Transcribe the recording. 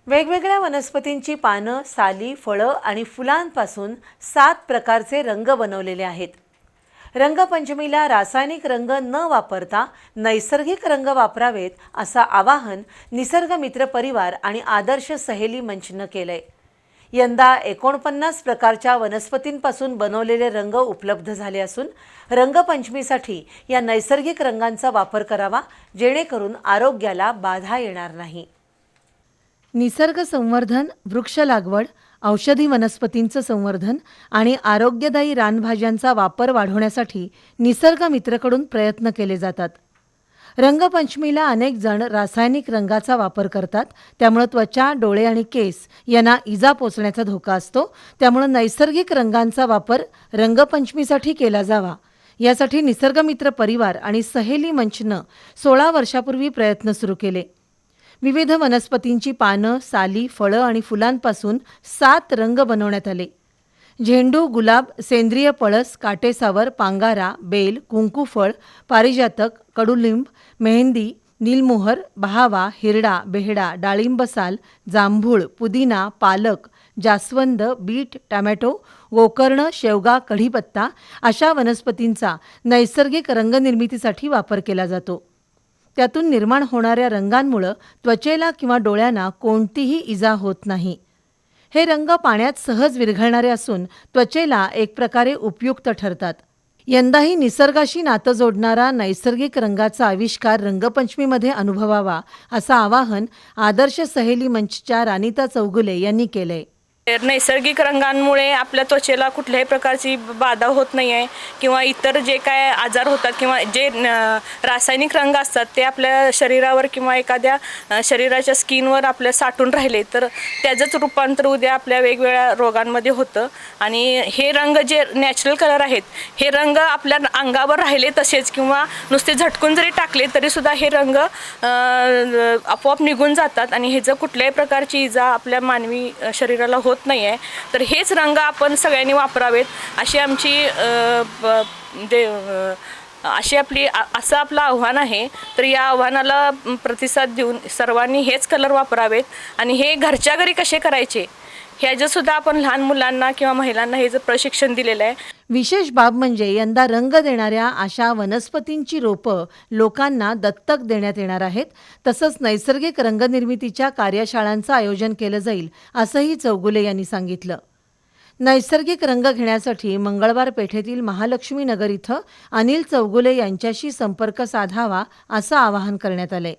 वेगवेगळ्या वनस्पतींची पानं, साली, फळं आणि फुलांपासून 7 प्रकारचे रंग बनवलेले आहेत. रंगपंचमीला रासायनिक रंग न वापरता नैसर्गिक रंग वापरावेत असं आवाहन निसर्ग मित्र परिवार आणि आदर्श सहेली मंचनं केलंय. यंदा 49 प्रकारच्या वनस्पतींपासून बनवलेले रंग उपलब्ध झाले असून रंगपंचमीसाठी या नैसर्गिक रंगांचा वापर करावा, जेणेकरून आरोग्याला बाधा येणार नाही. निसर्ग संवर्धन, वृक्ष लागवड, औषधी वनस्पतींचं संवर्धन आणि आरोग्यदायी रानभाज्यांचा वापर वाढवण्यासाठी निसर्ग मित्रकडून प्रयत्न केले जातात. रंगपंचमीला अनेक जण रासायनिक रंगाचा वापर करतात, त्यामुळे त्वचा, डोळे आणि केस यांना इजा पोचण्याचा धोका असतो. त्यामुळे नैसर्गिक रंगांचा वापर रंगपंचमीसाठी केला जावा, यासाठी निसर्ग मित्र परिवार आणि सहेली मंचनं 16 वर्षापूर्वी प्रयत्न सुरू केले. विविध वनस्पतींची पानं, साली, फळं आणि फुलांपासून 7 रंग बनवण्यात आले. झेंडू, गुलाब, सेंद्रिय पळस, काटेसावर, पांगारा, बेल, कुंकुफळ, पारिजातक, कडुलिंब, मेहंदी, नीलमोहर, बहावा, हिरडा, बेहडा, डाळिंब साल, जांभूळ, पुदिना, पालक, जास्वंद, बीट, टोमॅटो, गोकर्ण, शेवगा, कढीपत्ता अशा वनस्पतींचा नैसर्गिक रंगनिर्मितीसाठी वापर केला जातो. त्यातून निर्माण होणाऱ्या रंगांमुळे त्वचेला किंवा डोळ्यांना कोणतीही इजा होत नाही. हे रंग पाण्यात सहज विरघळणारे असून त्वचेला एक प्रकारे उपयुक्त ठरतात. यंदाही निसर्गाशी नातं जोडणारा नैसर्गिक रंगाचा आविष्कार रंगपंचमीमध्ये अनुभवावा असं आवाहन आदर्श सहेली मंचच्या रानिता चौगुले यांनी केलंय. नैसर्गिक रंगांमुळे आपल्या त्वचेला कुठल्याही प्रकारची बाधा होत नाही आहे किंवा इतर जे काय आजार होतात किंवा जे रासायनिक रंग असतात ते आपल्या शरीरावर किंवा एखाद्या शरीराच्या स्किनवर आपल्या साठून राहिले तर त्याचंच रूपांतर उद्या आपल्या वेगवेगळ्या रोगांमध्ये होतं. आणि हे रंग जे नॅचरल कलर आहेत, हे रंग आपल्या अंगावर राहिले तसेच किंवा नुसते झटकून जरी टाकले तरीसुद्धा हे रंग आपोआप निघून जातात आणि ह्याचं कुठल्याही प्रकारची इजा आपल्या मानवी शरीराला होत नाही आहे. तर हेच रंग आपण सगळ्यांनी वापरावेत अशी आमची असं आपलं आव्हान आहे. तर या आव्हानाला प्रतिसाद देऊन सर्वांनी हेच कलर वापरावेत आणि हे घरच्या घरी कसे करायचे ह्याचंसुद्धा आपण लहान मुलांना किंवा महिलांना हे प्रशिक्षण दिलेलं आहे. विशेष बाब म्हणजे यंदा रंग देणाऱ्या अशा वनस्पतींची रोपं लोकांना दत्तक देण्यात येणार आहेत. तसंच नैसर्गिक रंगनिर्मितीच्या कार्यशाळांचं आयोजन केलं जाईल असंही चौगुले यांनी सांगितलं. नैसर्गिक रंग घेण्यासाठी मंगळवार पेठेतील महालक्ष्मी नगर इथं अनिल चौगुले यांच्याशी संपर्क साधावा असं आवाहन करण्यात आलंय.